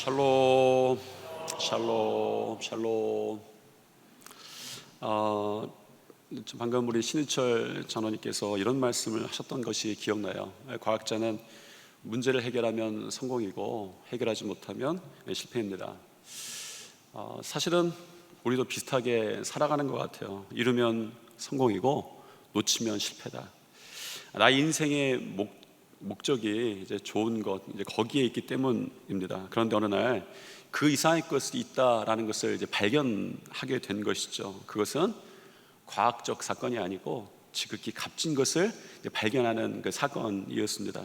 샬롬, 샬롬, 샬롬. 방금 우리 신일철 전원님께서 이런 말씀을 하셨던 것이 기억나요. 과학자는 문제를 해결하면 성공이고 해결하지 못하면 실패입니다. 사실은 우리도 비슷하게 살아가는 것 같아요. 이루면 성공이고 놓치면 실패다. 나의 인생의 목적이 이제 좋은 것, 이제 거기에 있기 때문입니다. 그런데 어느 날 그 이상의 것이 있다라는 것을 이제 발견하게 된 것이죠. 그것은 과학적 사건이 아니고 지극히 값진 것을 발견하는 그 사건이었습니다.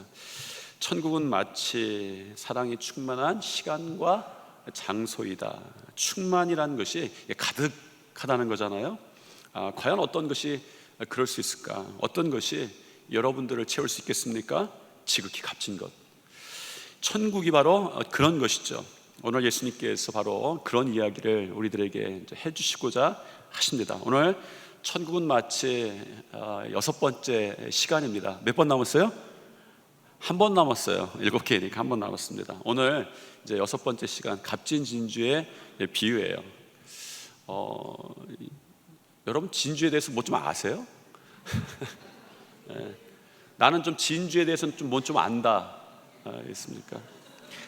천국은 마치 사랑이 충만한 시간과 장소이다. 충만이라는 것이 가득하다는 거잖아요. 과연 어떤 것이 그럴 수 있을까? 어떤 것이 여러분들을 채울 수 있겠습니까? 지극히 값진 것. 천국이 바로 그런 것이죠. 오늘 예수님께서 바로 그런 이야기를 우리들에게 해주시고자 하십니다. 오늘 천국은 마치 6번째 시간입니다. 몇 번 남았어요? 한 번 남았어요. 7개니까 한 번 남았습니다. 오늘 이제 6번째 시간, 값진 진주의 비유예요. 여러분 진주에 대해서 뭐 좀 아세요? 네. 나는 좀 진주에 대해서는 좀 안다. 있습니까?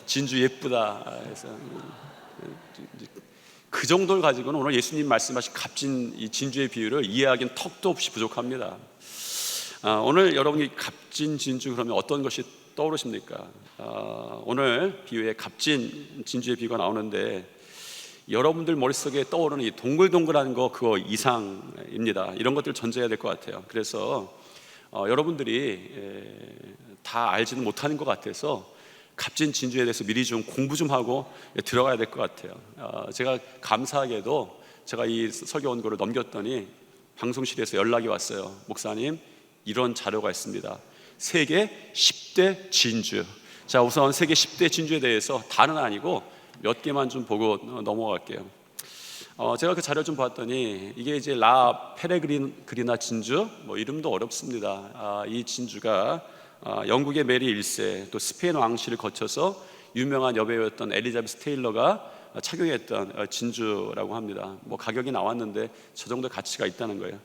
진주 예쁘다 해서 그 정도를 가지고는 오늘 예수님 말씀하신 값진 이 진주의 비유를 이해하기는 턱도 없이 부족합니다. 오늘 여러분이 값진 진주 그러면 어떤 것이 떠오르십니까? 오늘 비유에 값진 진주의 비유가 나오는데 여러분들 머릿속에 떠오르는 이 동글동글한 거 그거 이상입니다. 이런 것들 전제해야 될 것 같아요. 그래서 여러분들이 다 알지는 못하는 것 같아서 값진 진주에 대해서 미리 좀 공부 좀 하고 들어가야 될 것 같아요. 제가 감사하게도 제가 이 설교 원고를 넘겼더니 방송실에서 연락이 왔어요. 목사님, 이런 자료가 있습니다. 세계 10대 진주. 자, 우선 세계 10대 진주에 대해서 다는 아니고 몇 개만 좀 보고 넘어갈게요. 제가 그 자료 좀 봤더니 이게 이제 라 페레그리나 진주, 뭐 이름도 어렵습니다. 이 진주가 영국의 메리 1세 또 스페인 왕실을 거쳐서 유명한 여배우였던 엘리자베스 테일러가 착용했던 진주라고 합니다. 뭐 가격이 나왔는데 저 정도 가치가 있다는 거예요.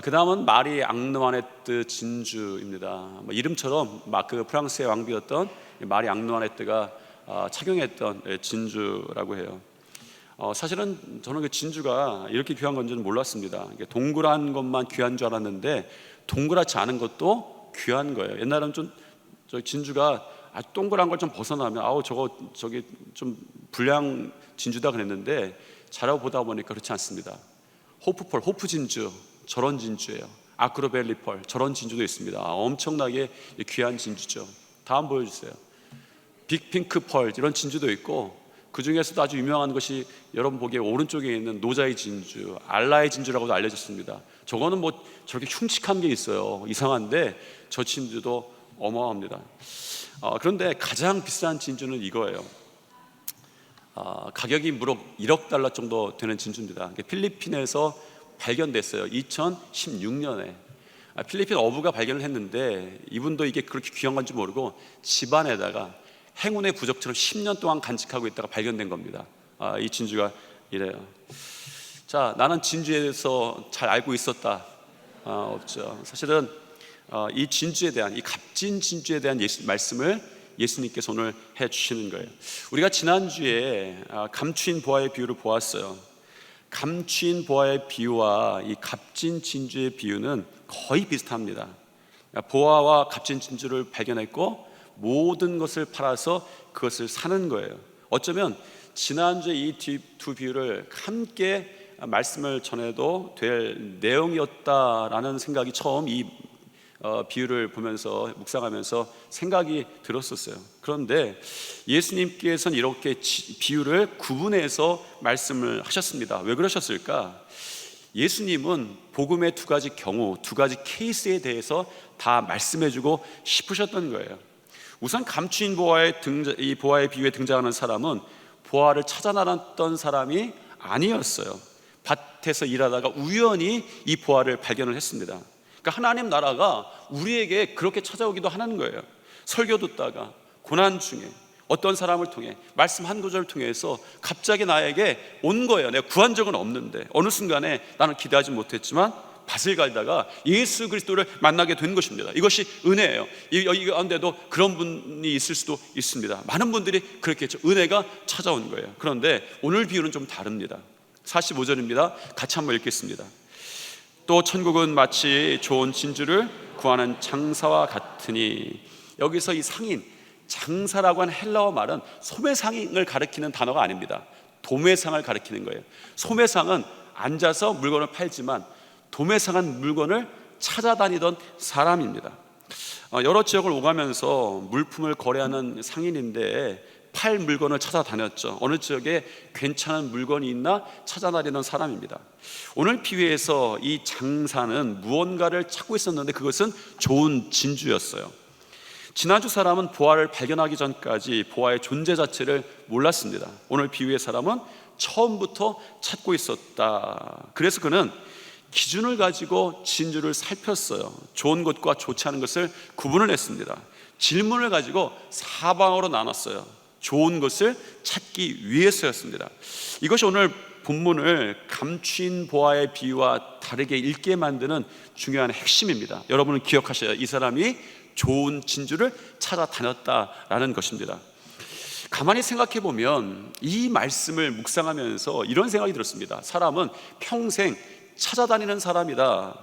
그 다음은 마리 앙르와네트 진주입니다. 뭐 이름처럼 그 프랑스의 왕비였던 마리 앙르와네트가 착용했던 진주라고 해요. 사실은 저는 그 진주가 이렇게 귀한 건지는 몰랐습니다. 동그란 것만 귀한 줄 알았는데 동그랗지 않은 것도 귀한 거예요. 옛날에는 좀 진주가 아주 동그란 걸 좀 벗어나면 저기 좀 불량 진주다 그랬는데 자료 보다 보니까 그렇지 않습니다. 호프 진주 저런 진주예요. 아크로벨리 펄 저런 진주도 있습니다. 엄청나게 귀한 진주죠. 다음 보여주세요. 빅핑크 펄 이런 진주도 있고 그 중에서도 아주 유명한 것이 여러분 보기에 오른쪽에 있는 노자의 진주, 알라의 진주라고도 알려졌습니다. 저거는 뭐 저렇게 흉측한 게 있어요. 이상한데 저 진주도 어마어마합니다. 그런데 가장 비싼 진주는 이거예요. 가격이 무려 1억 달러 정도 되는 진주입니다. 필리핀에서 발견됐어요. 2016년에 필리핀 어부가 발견을 했는데 이분도 이게 그렇게 귀한 건지 모르고 집안에다가 행운의 부적처럼 10년 동안 간직하고 있다가 발견된 겁니다. 이 진주가 이래요. 자, 나는 진주에 대해서 잘 알고 있었다. 없죠. 사실은 이 진주에 대한 이 값진 진주에 대한 말씀을 예수님께서 오늘 해주시는 거예요. 우리가 지난주에 감추인 보화의 비유를 보았어요. 감추인 보화의 비유와 이 값진 진주의 비유는 거의 비슷합니다. 보화와 값진 진주를 발견했고 모든 것을 팔아서 그것을 사는 거예요. 어쩌면 지난주에 이 두 비유를 함께 말씀을 전해도 될 내용이었다라는 생각이 처음 이 비유를 보면서 묵상하면서 생각이 들었었어요. 그런데 예수님께서는 이렇게 비유를 구분해서 말씀을 하셨습니다. 왜 그러셨을까? 예수님은 복음의 두 가지 경우, 두 가지 케이스에 대해서 다 말씀해주고 싶으셨던 거예요. 우선 감추인 이 보화의 비유에 등장하는 사람은 보화를 찾아 나갔던 사람이 아니었어요. 밭에서 일하다가 우연히 이 보화를 발견을 했습니다. 그러니까 하나님 나라가 우리에게 그렇게 찾아오기도 하는 거예요. 설교 듣다가 고난 중에 어떤 사람을 통해 말씀 한 구절을 통해서 갑자기 나에게 온 거예요. 내가 구한 적은 없는데 어느 순간에 나는 기대하지 못했지만 밭을 갈다가 예수 그리스도를 만나게 된 것입니다. 이것이 은혜예요. 여기 가운데도 그런 분이 있을 수도 있습니다. 많은 분들이 그렇게 했죠. 은혜가 찾아온 거예요. 그런데 오늘 비유는 좀 다릅니다. 45절입니다. 같이 한번 읽겠습니다. 또 천국은 마치 좋은 진주를 구하는 장사와 같으니, 여기서 이 상인, 장사라고 하는 헬라어 말은 소매상을 가리키는 단어가 아닙니다. 도매상을 가리키는 거예요. 소매상은 앉아서 물건을 팔지만 도매상은 물건을 찾아다니던 사람입니다. 여러 지역을 오가면서 물품을 거래하는 상인인데 팔 물건을 찾아다녔죠. 어느 지역에 괜찮은 물건이 있나 찾아다니는 사람입니다. 오늘 비유에서 이 장사는 무언가를 찾고 있었는데 그것은 좋은 진주였어요. 지난주 사람은 보화를 발견하기 전까지 보화의 존재 자체를 몰랐습니다. 오늘 비유의 사람은 처음부터 찾고 있었다. 그래서 그는 기준을 가지고 진주를 살폈어요. 좋은 것과 좋지 않은 것을 구분을 했습니다. 질문을 가지고 사방으로 나눴어요. 좋은 것을 찾기 위해서였습니다. 이것이 오늘 본문을 감추인 보화의 비유와 다르게 읽게 만드는 중요한 핵심입니다. 여러분은 기억하셔야 이 사람이 좋은 진주를 찾아다녔다라는 것입니다. 가만히 생각해 보면 이 말씀을 묵상하면서 이런 생각이 들었습니다. 사람은 평생 찾아다니는 사람이다.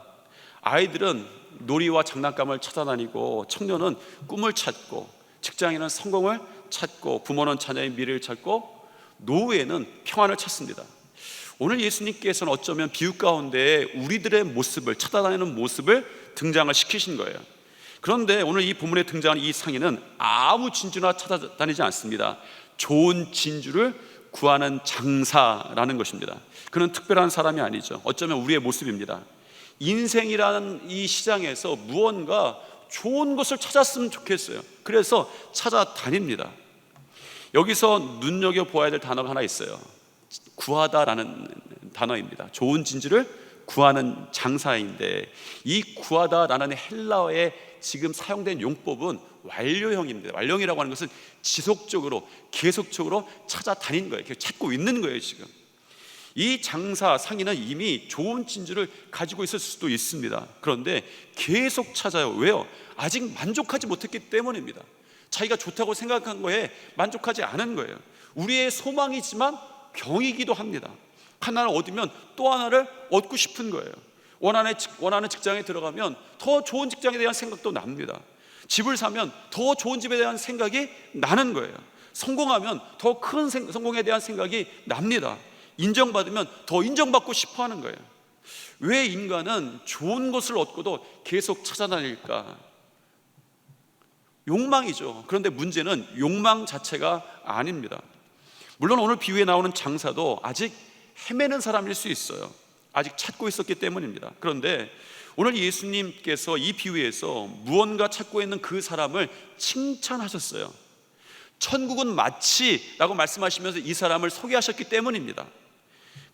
아이들은 놀이와 장난감을 찾아다니고, 청년은 꿈을 찾고, 직장인은 성공을 찾고, 부모는 자녀의 미래를 찾고, 노후에는 평안을 찾습니다. 오늘 예수님께서는 어쩌면 비유 가운데 우리들의 모습을, 찾아다니는 모습을 등장을 시키신 거예요. 그런데 오늘 이 본문에 등장하는 이 상인은 아무 진주나 찾아다니지 않습니다. 좋은 진주를 구하는 장사라는 것입니다. 그는 특별한 사람이 아니죠. 어쩌면 우리의 모습입니다. 인생이라는 이 시장에서 무언가 좋은 것을 찾았으면 좋겠어요. 그래서 찾아다닙니다. 여기서 눈여겨보아야 될 단어가 하나 있어요. 구하다라는 단어입니다. 좋은 진주를 구하는 장사인데, 이 구하다라는 헬라어에 지금 사용된 용법은 완료형입니다. 완료형이라고 하는 것은 지속적으로, 계속적으로 찾아다닌 거예요. 찾고 있는 거예요. 지금 이 장사, 상인은 이미 좋은 진주를 가지고 있을 수도 있습니다. 그런데 계속 찾아요. 왜요? 아직 만족하지 못했기 때문입니다. 자기가 좋다고 생각한 거에 만족하지 않은 거예요. 우리의 소망이지만 병이기도 합니다. 하나를 얻으면 또 하나를 얻고 싶은 거예요. 원하는 직장에 들어가면 더 좋은 직장에 대한 생각도 납니다. 집을 사면 더 좋은 집에 대한 생각이 나는 거예요. 성공하면 더 큰 성공에 대한 생각이 납니다. 인정받으면 더 인정받고 싶어 하는 거예요. 왜 인간은 좋은 것을 얻고도 계속 찾아다닐까? 욕망이죠. 그런데 문제는 욕망 자체가 아닙니다. 물론 오늘 비유에 나오는 장사도 아직 헤매는 사람일 수 있어요. 아직 찾고 있었기 때문입니다. 그런데 오늘 예수님께서 이 비유에서 무언가 찾고 있는 그 사람을 칭찬하셨어요. 천국은 마치라고 말씀하시면서 이 사람을 소개하셨기 때문입니다.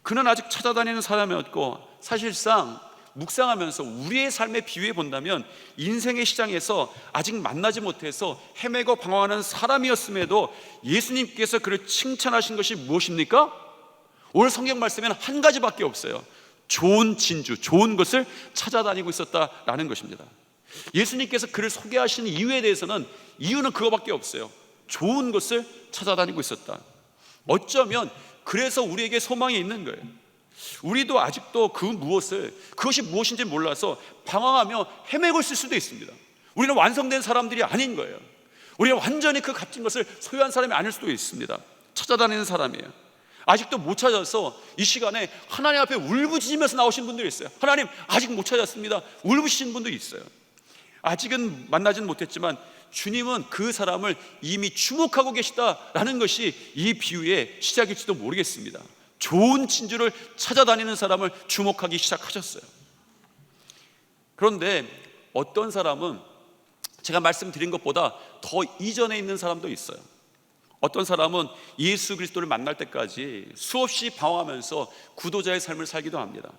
그는 아직 찾아다니는 사람이었고, 사실상 묵상하면서 우리의 삶에 비유해 본다면 인생의 시장에서 아직 만나지 못해서 헤매고 방황하는 사람이었음에도 예수님께서 그를 칭찬하신 것이 무엇입니까? 오늘 성경 말씀에는 한 가지밖에 없어요. 좋은 진주, 좋은 것을 찾아다니고 있었다라는 것입니다. 예수님께서 그를 소개하시는 이유에 대해서는 이유는 그거밖에 없어요. 좋은 것을 찾아다니고 있었다. 어쩌면 그래서 우리에게 소망이 있는 거예요. 우리도 아직도 그것이 무엇인지 몰라서 방황하며 헤매고 있을 수도 있습니다. 우리는 완성된 사람들이 아닌 거예요. 우리는 완전히 그 값진 것을 소유한 사람이 아닐 수도 있습니다. 찾아다니는 사람이에요. 아직도 못 찾아서 이 시간에 하나님 앞에 울부짖으면서 나오신 분들이 있어요. 하나님, 아직 못 찾았습니다. 울부짖으신 분도 있어요. 아직은 만나지는 못했지만 주님은 그 사람을 이미 주목하고 계시다라는 것이 이 비유의 시작일지도 모르겠습니다. 좋은 진주를 찾아다니는 사람을 주목하기 시작하셨어요. 그런데 어떤 사람은 제가 말씀드린 것보다 더 이전에 있는 사람도 있어요. 어떤 사람은 예수 그리스도를 만날 때까지 수없이 방황하면서 구도자의 삶을 살기도 합니다.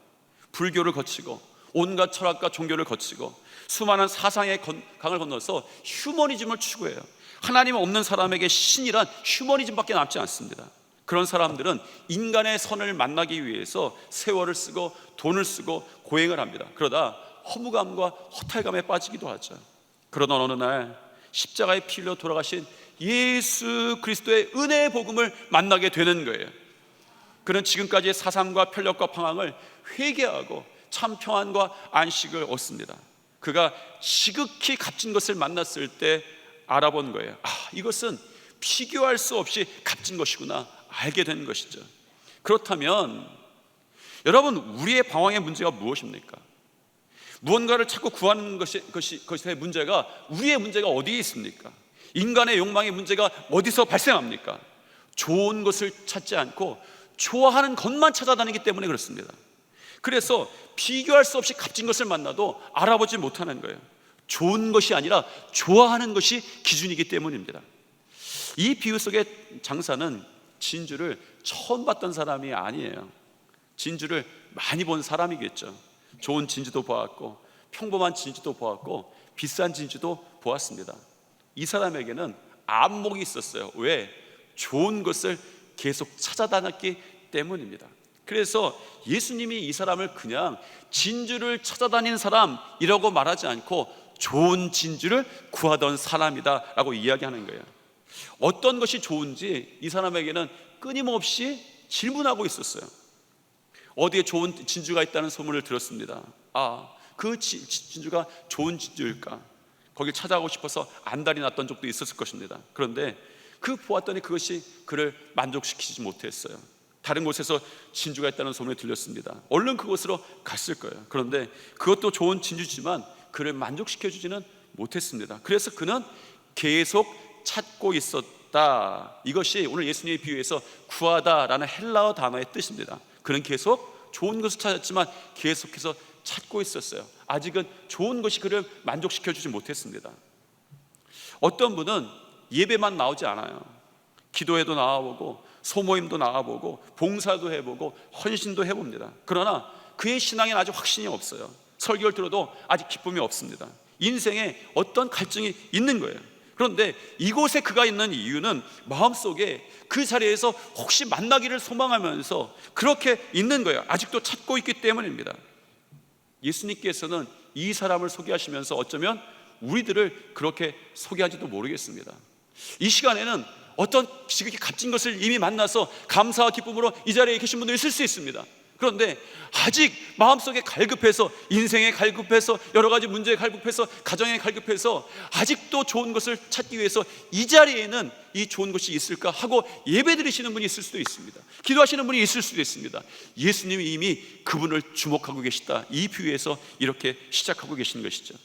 불교를 거치고 온갖 철학과 종교를 거치고 수많은 사상의 강을 건너서 휴머니즘을 추구해요. 하나님 없는 사람에게 신이란 휴머니즘밖에 남지 않습니다. 그런 사람들은 인간의 선을 만나기 위해서 세월을 쓰고 돈을 쓰고 고행을 합니다. 그러다 허무감과 허탈감에 빠지기도 하죠. 그러던 어느 날 십자가에 피 흘려 돌아가신 예수 그리스도의 은혜의 복음을 만나게 되는 거예요. 그는 지금까지의 사상과 편력과 방황을 회개하고 참 평안과 안식을 얻습니다. 그가 지극히 값진 것을 만났을 때 알아본 거예요. 이것은 비교할 수 없이 값진 것이구나 알게 된 것이죠. 그렇다면 여러분, 우리의 방황의 문제가 무엇입니까? 무언가를 찾고 구하는 것의 문제가, 우리의 문제가 어디에 있습니까? 인간의 욕망의 문제가 어디서 발생합니까? 좋은 것을 찾지 않고 좋아하는 것만 찾아다니기 때문에 그렇습니다. 그래서 비교할 수 없이 값진 것을 만나도 알아보지 못하는 거예요. 좋은 것이 아니라 좋아하는 것이 기준이기 때문입니다. 이 비유 속의 장사는 진주를 처음 봤던 사람이 아니에요. 진주를 많이 본 사람이겠죠. 좋은 진주도 보았고 평범한 진주도 보았고 비싼 진주도 보았습니다. 이 사람에게는 안목이 있었어요. 왜? 좋은 것을 계속 찾아다녔기 때문입니다. 그래서 예수님이 이 사람을 그냥 진주를 찾아다니는 사람이라고 말하지 않고 좋은 진주를 구하던 사람이다 라고 이야기하는 거예요. 어떤 것이 좋은지 이 사람에게는 끊임없이 질문하고 있었어요. 어디에 좋은 진주가 있다는 소문을 들었습니다. 그 진주가 좋은 진주일까? 거길 찾아가고 싶어서 안달이 났던 적도 있었을 것입니다. 그런데 보았더니 그것이 그를 만족시키지 못했어요. 다른 곳에서 진주가 있다는 소문이 들렸습니다. 얼른 그곳으로 갔을 거예요. 그런데 그것도 좋은 진주지만 그를 만족시켜주지는 못했습니다. 그래서 그는 계속 찾고 있었다. 이것이 오늘 예수님의 비유에서 구하다라는 헬라어 단어의 뜻입니다. 그는 계속 좋은 것을 찾았지만 계속해서 찾고 있었어요. 아직은 좋은 것이 그를 만족시켜주지 못했습니다. 어떤 분은 예배만 나오지 않아요. 기도회도 나와보고 소모임도 나와보고 봉사도 해보고 헌신도 해봅니다. 그러나 그의 신앙에는 아직 확신이 없어요. 설교를 들어도 아직 기쁨이 없습니다. 인생에 어떤 갈증이 있는 거예요. 그런데 이곳에 그가 있는 이유는 마음속에 그 자리에서 혹시 만나기를 소망하면서 그렇게 있는 거예요. 아직도 찾고 있기 때문입니다. 예수님께서는 이 사람을 소개하시면서 어쩌면 우리들을 그렇게 소개하지도 모르겠습니다. 이 시간에는 어떤 지극히 값진 것을 이미 만나서 감사와 기쁨으로 이 자리에 계신 분들이 있을 수 있습니다. 그런데 아직 마음속에 갈급해서, 인생에 갈급해서, 여러 가지 문제에 갈급해서, 가정에 갈급해서 아직도 좋은 것을 찾기 위해서 이 자리에는 이 좋은 것이 있을까 하고 예배 드리시는 분이 있을 수도 있습니다. 기도하시는 분이 있을 수도 있습니다. 예수님이 이미 그분을 주목하고 계시다. 이 비유에서 이렇게 시작하고 계신 것이죠.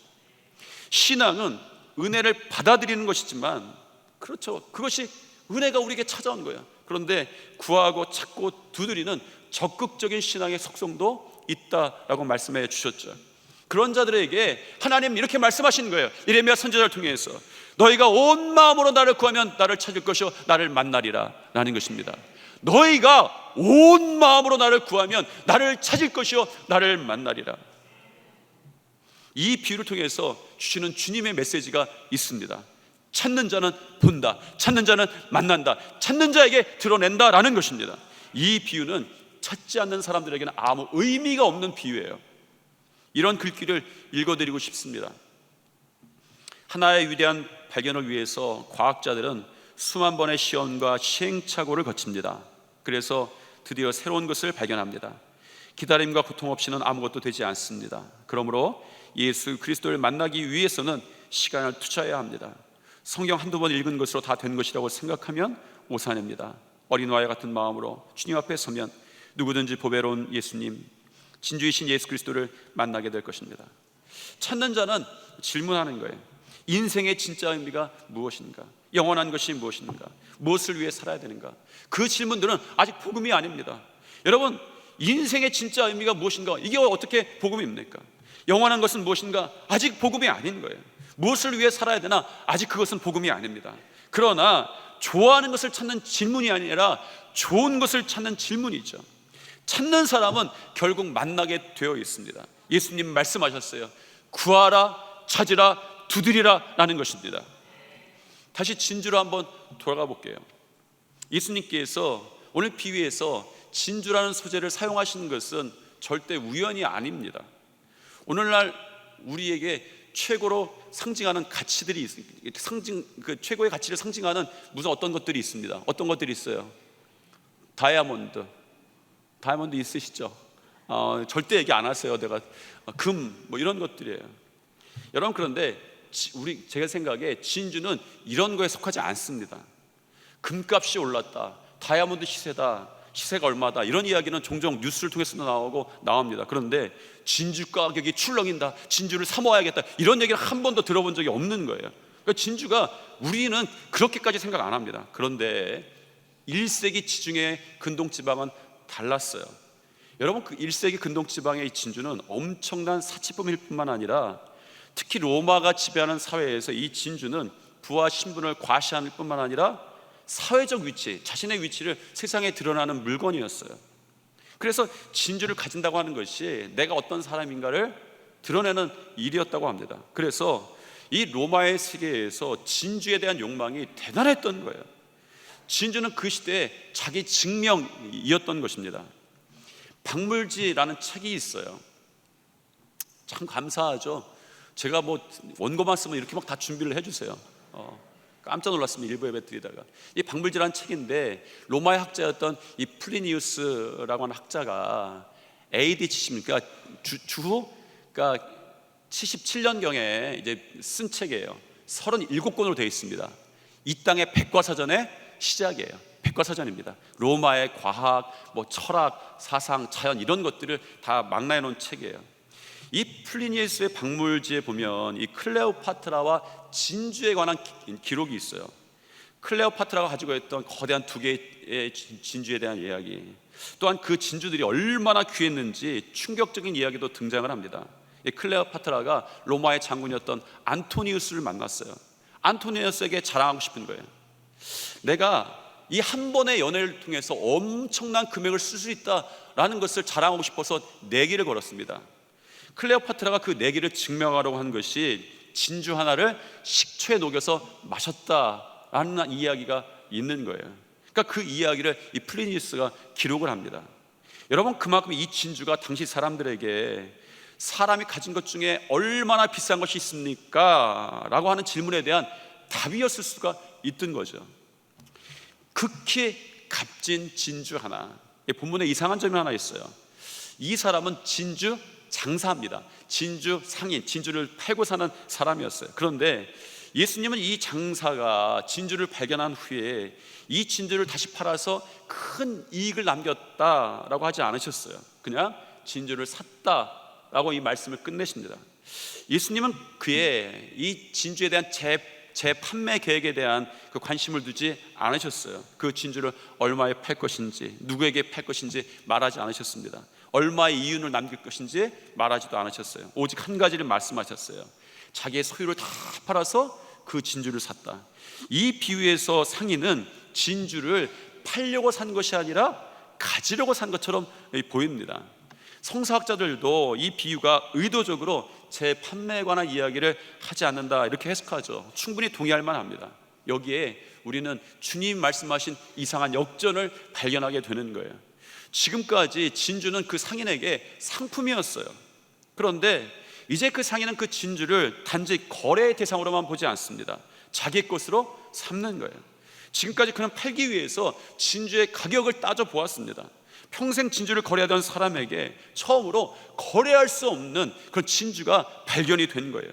신앙은 은혜를 받아들이는 것이지만, 그렇죠, 그것이 은혜가 우리에게 찾아온 거예요. 그런데 구하고 찾고 두드리는 적극적인 신앙의 속성도 있다라고 말씀해 주셨죠. 그런 자들에게 하나님 이렇게 말씀하시는 거예요. 예레미야 선지자를 통해서 너희가 온 마음으로 나를 구하면 나를 찾을 것이요 나를 만나리라 라는 것입니다. 너희가 온 마음으로 나를 구하면 나를 찾을 것이요 나를 만나리라. 이 비유를 통해서 주시는 주님의 메시지가 있습니다. 찾는 자는 본다, 찾는 자는 만난다, 찾는 자에게 드러낸다라는 것입니다. 이 비유는 찾지 않는 사람들에게는 아무 의미가 없는 비유예요. 이런 글귀를 읽어드리고 싶습니다. 하나의 위대한 발견을 위해서 과학자들은 수만 번의 시험과 시행착오를 거칩니다. 그래서 드디어 새로운 것을 발견합니다. 기다림과 고통 없이는 아무것도 되지 않습니다. 그러므로 예수 그리스도를 만나기 위해서는 시간을 투자해야 합니다. 성경 한두 번 읽은 것으로 다 된 것이라고 생각하면 오산입니다. 어린 아이 같은 마음으로 주님 앞에 서면 누구든지 보배로운 예수님, 진주이신 예수 그리스도를 만나게 될 것입니다. 찾는 자는 질문하는 거예요. 인생의 진짜 의미가 무엇인가? 영원한 것이 무엇인가? 무엇을 위해 살아야 되는가? 그 질문들은 아직 복음이 아닙니다. 여러분, 인생의 진짜 의미가 무엇인가? 이게 어떻게 복음입니까? 영원한 것은 무엇인가? 아직 복음이 아닌 거예요. 무엇을 위해 살아야 되나? 아직 그것은 복음이 아닙니다. 그러나 좋아하는 것을 찾는 질문이 아니라 좋은 것을 찾는 질문이죠. 찾는 사람은 결국 만나게 되어 있습니다. 예수님 말씀하셨어요. 구하라, 찾으라, 두드리라 라는 것입니다. 다시 진주로 한번 돌아가 볼게요. 예수님께서 오늘 비유에서 진주라는 소재를 사용하시는 것은 절대 우연이 아닙니다. 오늘날 우리에게 최고로 상징하는 가치들이 최고의 가치를 상징하는 무슨 어떤 것들이 있습니다. 어떤 것들이 있어요? 다이아몬드 있으시죠? 절대 얘기 안 하세요. 내가 금 이런 것들이에요. 여러분, 그런데 제가 생각에 진주는 이런 거에 속하지 않습니다. 금값이 올랐다, 다이아몬드 시세가 얼마다, 이런 이야기는 종종 뉴스를 통해서도 나옵니다. 그런데 진주 가격이 출렁인다, 진주를 사 모아야겠다, 이런 얘기를 한 번도 들어본 적이 없는 거예요. 그러니까 진주가, 우리는 그렇게까지 생각 안 합니다. 그런데 1세기 지중해 근동지방은 달랐어요. 여러분, 그 1세기 근동지방의 이 진주는 엄청난 사치품일 뿐만 아니라 특히 로마가 지배하는 사회에서 이 진주는 부와 신분을 과시할 뿐만 아니라 사회적 위치, 자신의 위치를 세상에 드러나는 물건이었어요. 그래서 진주를 가진다고 하는 것이 내가 어떤 사람인가를 드러내는 일이었다고 합니다. 그래서 이 로마의 세계에서 진주에 대한 욕망이 대단했던 거예요. 진주는 그 시대에 자기 증명이었던 것입니다. 박물지라는 책이 있어요. 참 감사하죠. 제가 원고만 쓰면 이렇게 막 다 준비를 해주세요. 깜짝 놀랐습니다. 일부 예배 드리다가. 이 박물지라는 책인데, 로마의 학자였던 이 플리니우스라고 하는 학자가 AD 70, 그러니까 그러니까 77년경에 이제 쓴 책이에요. 37권으로 되어 있습니다. 이 땅의 백과사전의 시작이에요. 백과사전입니다. 로마의 과학, 철학, 사상, 자연, 이런 것들을 다 망라해 놓은 책이에요. 이 플리니우스의 박물지에 보면 이 클레오파트라와 진주에 관한 기록이 있어요. 클레오파트라가 가지고 있던 거대한 2개의 진주에 대한 이야기, 또한 그 진주들이 얼마나 귀했는지 충격적인 이야기도 등장을 합니다. 이 클레오파트라가 로마의 장군이었던 안토니우스를 만났어요. 안토니우스에게 자랑하고 싶은 거예요. 내가 이 한 번의 연애를 통해서 엄청난 금액을 쓸 수 있다라는 것을 자랑하고 싶어서 내기를 걸었습니다. 클레오파트라가 그 내기를 증명하려고 한 것이 진주 하나를 식초에 녹여서 마셨다라는 이야기가 있는 거예요. 그러니까 그 이야기를 이 플리니우스가 기록을 합니다. 여러분, 그만큼 이 진주가 당시 사람들에게 사람이 가진 것 중에 얼마나 비싼 것이 있습니까? 라고 하는 질문에 대한 답이었을 수가 있던 거죠. 극히 값진 진주 하나. 본문에 이상한 점이 하나 있어요. 이 사람은 진주 장사입니다. 진주 상인, 진주를 팔고 사는 사람이었어요. 그런데 예수님은 이 장사가 진주를 발견한 후에 이 진주를 다시 팔아서 큰 이익을 남겼다라고 하지 않으셨어요. 그냥 진주를 샀다라고 이 말씀을 끝내십니다. 예수님은 그의 이 진주에 대한 재판매 계획에 대한 그 관심을 두지 않으셨어요. 그 진주를 얼마에 팔 것인지, 누구에게 팔 것인지 말하지 않으셨습니다. 얼마의 이윤을 남길 것인지 말하지도 않으셨어요. 오직 한 가지를 말씀하셨어요. 자기의 소유를 다 팔아서 그 진주를 샀다. 이 비유에서 상인은 진주를 팔려고 산 것이 아니라 가지려고 산 것처럼 보입니다. 성서학자들도 이 비유가 의도적으로 재판매에 관한 이야기를 하지 않는다, 이렇게 해석하죠. 충분히 동의할 만합니다. 여기에 우리는 주님 말씀하신 이상한 역전을 발견하게 되는 거예요. 지금까지 진주는 그 상인에게 상품이었어요. 그런데 이제 그 상인은 그 진주를 단지 거래의 대상으로만 보지 않습니다. 자기 것으로 삼는 거예요. 지금까지 그는 팔기 위해서 진주의 가격을 따져 보았습니다. 평생 진주를 거래하던 사람에게 처음으로 거래할 수 없는 그런 진주가 발견이 된 거예요.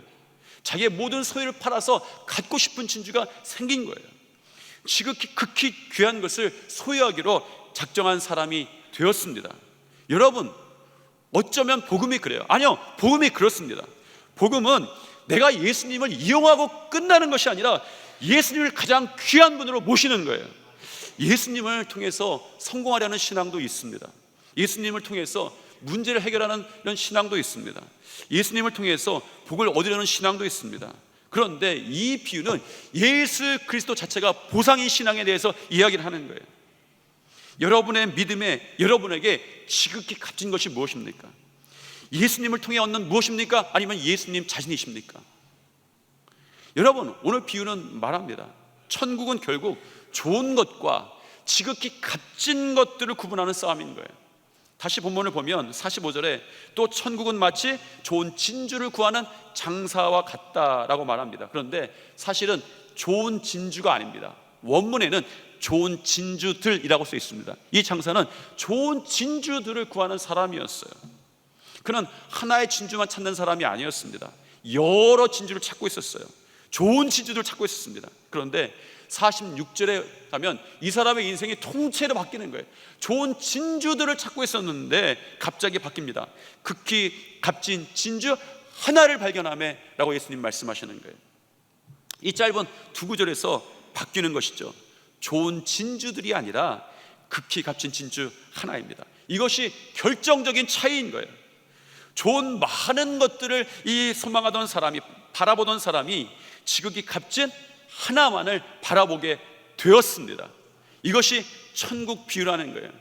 자기의 모든 소유를 팔아서 갖고 싶은 진주가 생긴 거예요. 지극히 극히 귀한 것을 소유하기로 작정한 사람이 되었습니다. 여러분, 어쩌면 복음이 그래요? 아니요, 복음이 그렇습니다. 복음은 내가 예수님을 이용하고 끝나는 것이 아니라 예수님을 가장 귀한 분으로 모시는 거예요. 예수님을 통해서 성공하려는 신앙도 있습니다. 예수님을 통해서 문제를 해결하는 이런 신앙도 있습니다. 예수님을 통해서 복을 얻으려는 신앙도 있습니다. 그런데 이 비유는 예수 그리스도 자체가 보상인 신앙에 대해서 이야기를 하는 거예요. 여러분의 믿음에 여러분에게 지극히 값진 것이 무엇입니까? 예수님을 통해 얻는 무엇입니까? 아니면 예수님 자신이십니까? 여러분, 오늘 비유는 말합니다. 천국은 결국 좋은 것과 지극히 값진 것들을 구분하는 싸움인 거예요. 다시 본문을 보면 45절에 또 천국은 마치 좋은 진주를 구하는 장사와 같다라고 말합니다. 그런데 사실은 좋은 진주가 아닙니다. 원문에는 좋은 진주들이라고 써 있습니다. 이 장사는 좋은 진주들을 구하는 사람이었어요. 그는 하나의 진주만 찾는 사람이 아니었습니다. 여러 진주를 찾고 있었어요. 좋은 진주들을 찾고 있었습니다. 그런데 46절에 가면 이 사람의 인생이 통째로 바뀌는 거예요. 좋은 진주들을 찾고 있었는데 갑자기 바뀝니다. 극히 값진 진주 하나를 발견하며 라고 예수님 말씀하시는 거예요. 이 짧은 두 구절에서 바뀌는 것이죠. 좋은 진주들이 아니라 극히 값진 진주 하나입니다. 이것이 결정적인 차이인 거예요. 좋은 많은 것들을 이 소망하던 사람이, 바라보던 사람이 지극히 값진 하나만을 바라보게 되었습니다. 이것이 천국 비유라는 거예요.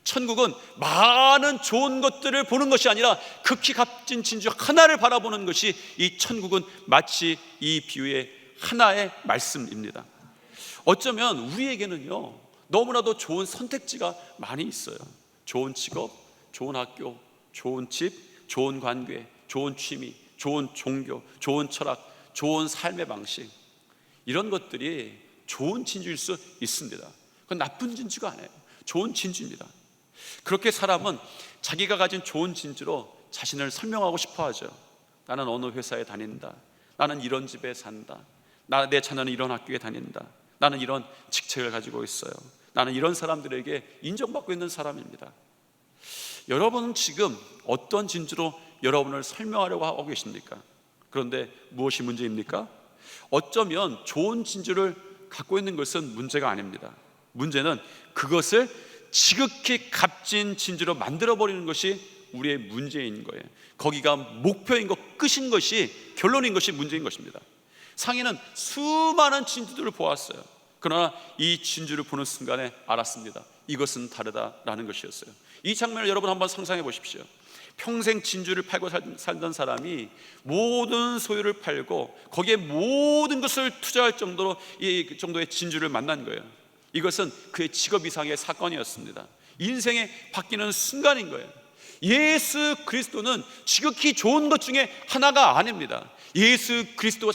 천국은 많은 좋은 것들을 보는 것이 아니라 극히 값진 진주 하나를 바라보는 것이, 이 천국은 마치 이 비유의 하나의 말씀입니다. 어쩌면 우리에게는요, 너무나도 좋은 선택지가 많이 있어요. 좋은 직업, 좋은 학교, 좋은 집, 좋은 관계, 좋은 취미, 좋은 종교, 좋은 철학, 좋은 삶의 방식, 이런 것들이 좋은 진주일 수 있습니다. 그건 나쁜 진주가 아니에요. 좋은 진주입니다. 그렇게 사람은 자기가 가진 좋은 진주로 자신을 설명하고 싶어 하죠. 나는 어느 회사에 다닌다, 나는 이런 집에 산다, 내 자녀는 이런 학교에 다닌다, 나는 이런 직책을 가지고 있어요, 나는 이런 사람들에게 인정받고 있는 사람입니다. 여러분은 지금 어떤 진주로 여러분을 설명하려고 하고 계십니까? 그런데 무엇이 문제입니까? 어쩌면 좋은 진주를 갖고 있는 것은 문제가 아닙니다. 문제는 그것을 지극히 값진 진주로 만들어버리는 것이 우리의 문제인 거예요. 거기가 목표인 것, 끝인 것이, 결론인 것이 문제인 것입니다. 상인은 수많은 진주들을 보았어요. 그러나 이 진주를 보는 순간에 알았습니다. 이것은 다르다라는 것이었어요. 이 장면을 여러분 한번 상상해 보십시오. 평생 진주를 팔고 살던 사람이 모든 소유를 팔고 거기에 모든 것을 투자할 정도로 이 정도의 진주를 만난 거예요. 이것은 그의 직업 이상의 사건이었습니다. 인생이 바뀌는 순간인 거예요. 예수 그리스도는 지극히 좋은 것 중에 하나가 아닙니다. 예수 그리스도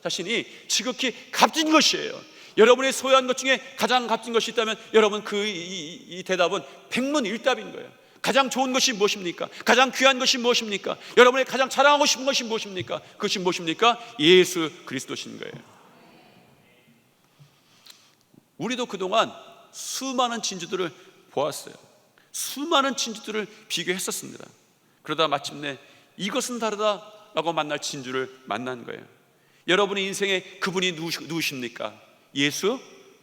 자신이 지극히 값진 것이에요. 여러분이 소유한 것 중에 가장 값진 것이 있다면 여러분 이 대답은 백문일답인 거예요. 가장 좋은 것이 무엇입니까? 가장 귀한 것이 무엇입니까? 여러분이 가장 자랑하고 싶은 것이 무엇입니까? 그것이 무엇입니까? 예수 그리스도신 거예요. 우리도 그동안 수많은 진주들을 보았어요. 수많은 진주들을 비교했었습니다. 그러다 마침내 이것은 다르다라고 만날 진주를 만난 거예요. 여러분의 인생에 그분이 누구십니까? 예수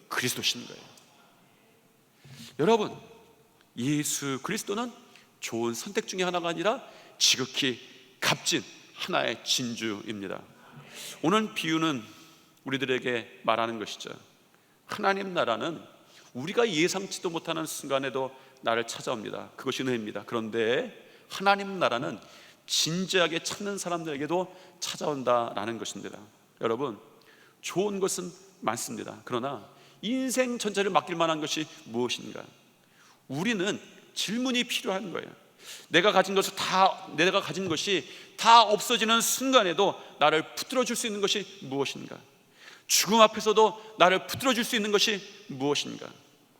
그리스도신 거예요. 여러분, 예수 그리스도는 좋은 선택 중에 하나가 아니라 지극히 값진 하나의 진주입니다. 오늘 비유는 우리들에게 말하는 것이죠. 하나님 나라는 우리가 예상치도 못하는 순간에도 나를 찾아옵니다. 그것이 은혜입니다. 그런데 하나님 나라는 진지하게 찾는 사람들에게도 찾아온다라는 것입니다. 여러분, 좋은 것은 많습니다. 그러나 인생 전체를 맡길 만한 것이 무엇인가? 우리는 질문이 필요한 거예요. 내가 가진 것이 다 없어지는 순간에도 나를 붙들어 줄 수 있는 것이 무엇인가? 죽음 앞에서도 나를 붙들어 줄 수 있는 것이 무엇인가?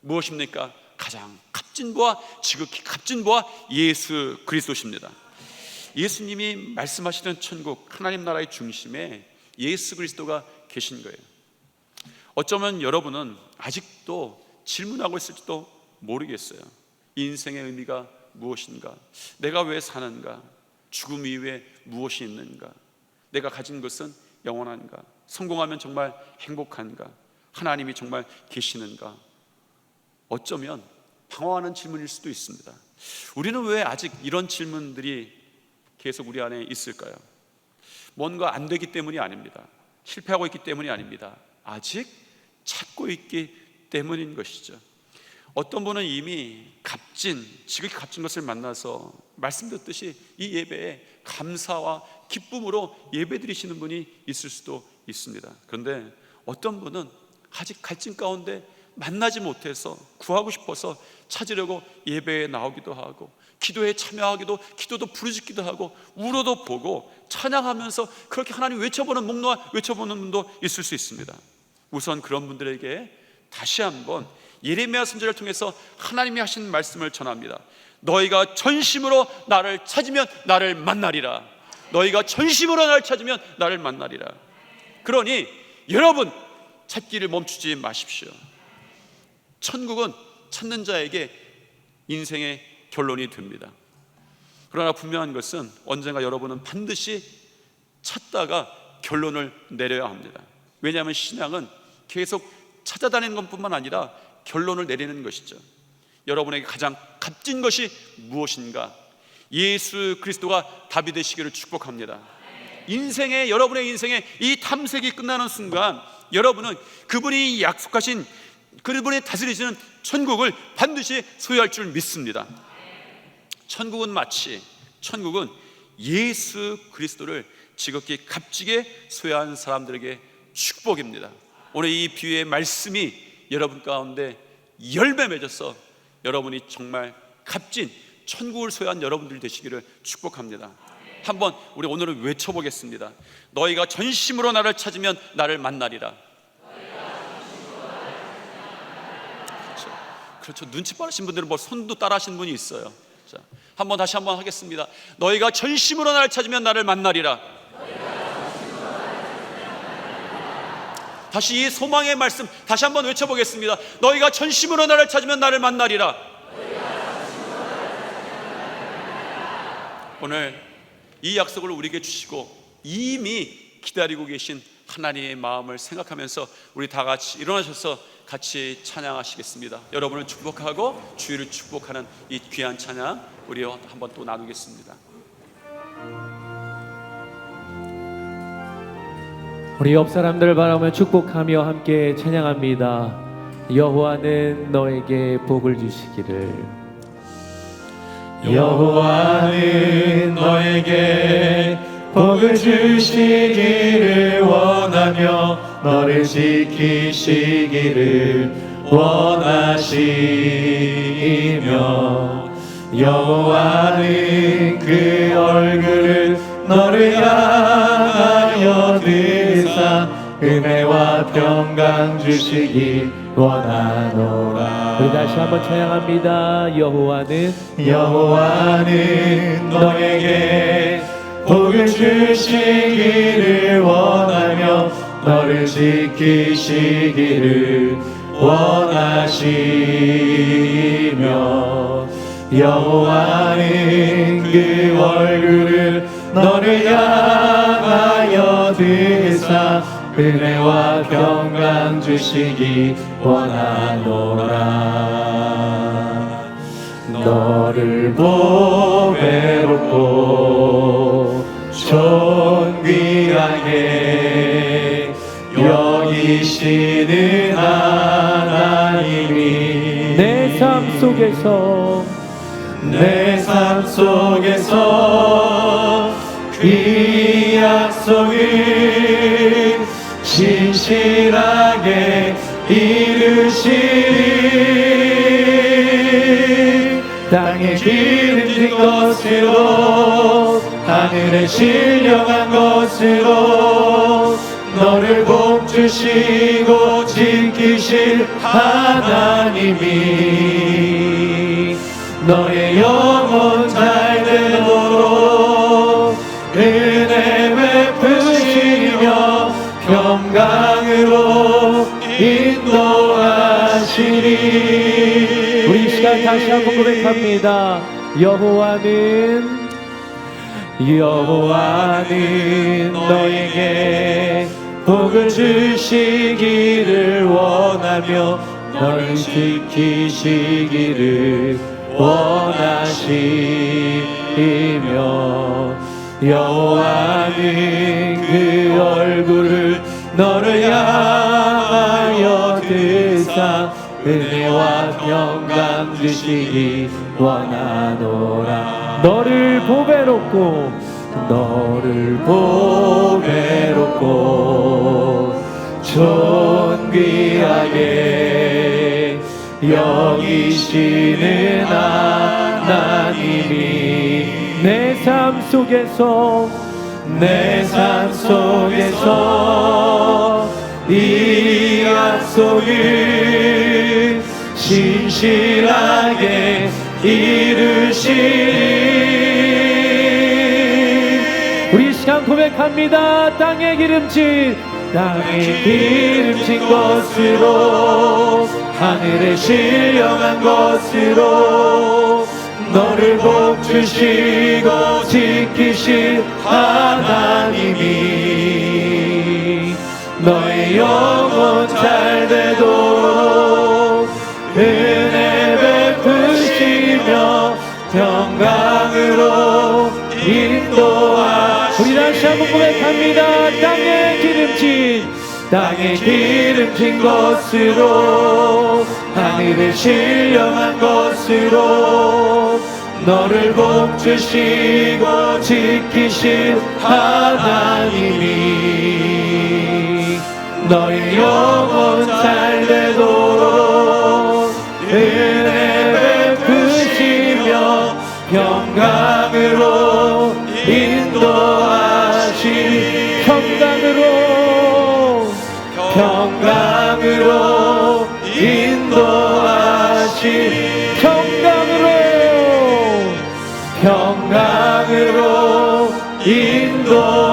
무엇입니까? 가장 값진 보아, 지극히 값진 보아 예수 그리스도십니다. 예수님이 말씀하시는 천국, 하나님 나라의 중심에 예수 그리스도가 계신 거예요. 어쩌면 여러분은 아직도 질문하고 있을지도 모르겠어요. 인생의 의미가 무엇인가? 내가 왜 사는가? 죽음 이후에 무엇이 있는가? 내가 가진 것은 영원한가? 성공하면 정말 행복한가? 하나님이 정말 계시는가? 어쩌면 방황하는 질문일 수도 있습니다. 우리는 왜 아직 이런 질문들이 계속 우리 안에 있을까요? 뭔가 안 되기 때문이 아닙니다. 실패하고 있기 때문이 아닙니다. 아직 찾고 있기 때문인 것이죠. 어떤 분은 이미 지극히 값진 것을 만나서 말씀 듣듯이 이 예배에 감사와 기쁨으로 예배 드리시는 분이 있을 수도 있습니다. 그런데 어떤 분은 아직 갈증 가운데 만나지 못해서 구하고 싶어서 찾으려고 예배에 나오기도 하고 기도에 참여하기도, 기도도 부르짖기도 하고 울어도 보고 찬양하면서 그렇게 하나님 외쳐보는 목놓아 외쳐보는 분도 있을 수 있습니다. 우선 그런 분들에게 다시 한번 예레미야 선지자를 통해서 하나님이 하신 말씀을 전합니다. 너희가 전심으로 나를 찾으면 나를 만나리라. 너희가 전심으로 나를 찾으면 나를 만나리라. 그러니 여러분, 찾기를 멈추지 마십시오. 천국은 찾는 자에게 인생의 결론이 됩니다. 그러나 분명한 것은 언젠가 여러분은 반드시 찾다가 결론을 내려야 합니다. 왜냐하면 신앙은 계속 찾아다니는 것뿐만 아니라 결론을 내리는 것이죠. 여러분에게 가장 값진 것이 무엇인가? 예수 그리스도가 답이 되시기를 축복합니다. 여러분의 인생의 이 탐색이 끝나는 순간 여러분은 그분이 약속하신, 그분이 다스리시는 천국을 반드시 소유할 줄 믿습니다. 천국은 예수 그리스도를 지극히 값지게 소유한 사람들에게 축복입니다. 오늘 이 비유의 말씀이 여러분 가운데 열매 맺어서 여러분이 정말 값진 천국을 소유한 여러분들이 되시기를 축복합니다. 한번 우리 오늘은 외쳐보겠습니다. 너희가 전심으로 나를 찾으면 나를 만나리라. 그렇죠. 눈치 빠르신 분들은 뭐 손도 따라 하시는 분이 있어요. 자, 다시 한번 하겠습니다. 너희가 전심으로 나를 찾으면 나를 만나리라. 다시 이 소망의 말씀 다시 한번 외쳐보겠습니다. 너희가 전심으로 나를 찾으면 나를 만나리라. 오늘 이 약속을 우리에게 주시고 이미 기다리고 계신 하나님의 마음을 생각하면서 우리 다 같이 일어나셔서 같이 찬양하시겠습니다. 여러분을 축복하고 주의를 축복하는 이 귀한 찬양 우리 한번 또 나누겠습니다. 우리 옆 사람들을 바라보며 축복하며 함께 찬양합니다. 여호와는 너에게 복을 주시기를. 여호와는 너에게 복을 주시기를 원하며 너를 지키시기를 원하시며 여호와는 그 얼굴을 너를 향하여 드사 은혜와 평강 주시기 원하노라. 우리 다시 한번 찬양합니다. 여호와는 너에게 복을 주시기를 원하며 너를 지키시기를 원하시며 여호와는 그 얼굴을 너를 향하여 드사 은혜와 평강 주시기 원하노라. 너를 보배롭고 존귀하게 여기시는 하나님이 내 삶 속에서 그 약속을 신실하게 이루시리. 땅에 기름진 것으로 하늘에 신령한 것으로 너를 복주시고 지키실 하나님이 너의 영혼 잘 되도록 은혜 베푸시며 평강으로 인도하시리. 우리 이 시간 다시 한번 고백합니다. 여호와는 너에게 복을 주시기를 원하며 너를 지키시기를 원하시며 여호와는 그 얼굴을 너를 향하여 드사 은혜와 평강 주시기 원하노라. 너를 보배롭고 존귀하게 여기시는 하나님이 내 삶 속에서 이 약속을 신실하게 이루시리. 우리 이 시간 고백합니다. 땅에 기름진 것으로 하늘에 신령한 것으로 너를 복주시고 지키실 하나님이 너의 영혼 잘 되도록 은혜 베푸시며 평강으로 인도하시리. 우리 다시 한번 고백합니다. 땅에 기름진 것으로 하늘에 신령한 것으로 너를 복주시고 지키실 하나님이 너의 영혼 잘 되도록 은혜 베푸시며 평강으로 인도하시리. 평강으로 인도하시리. 평강으로 인도하시리.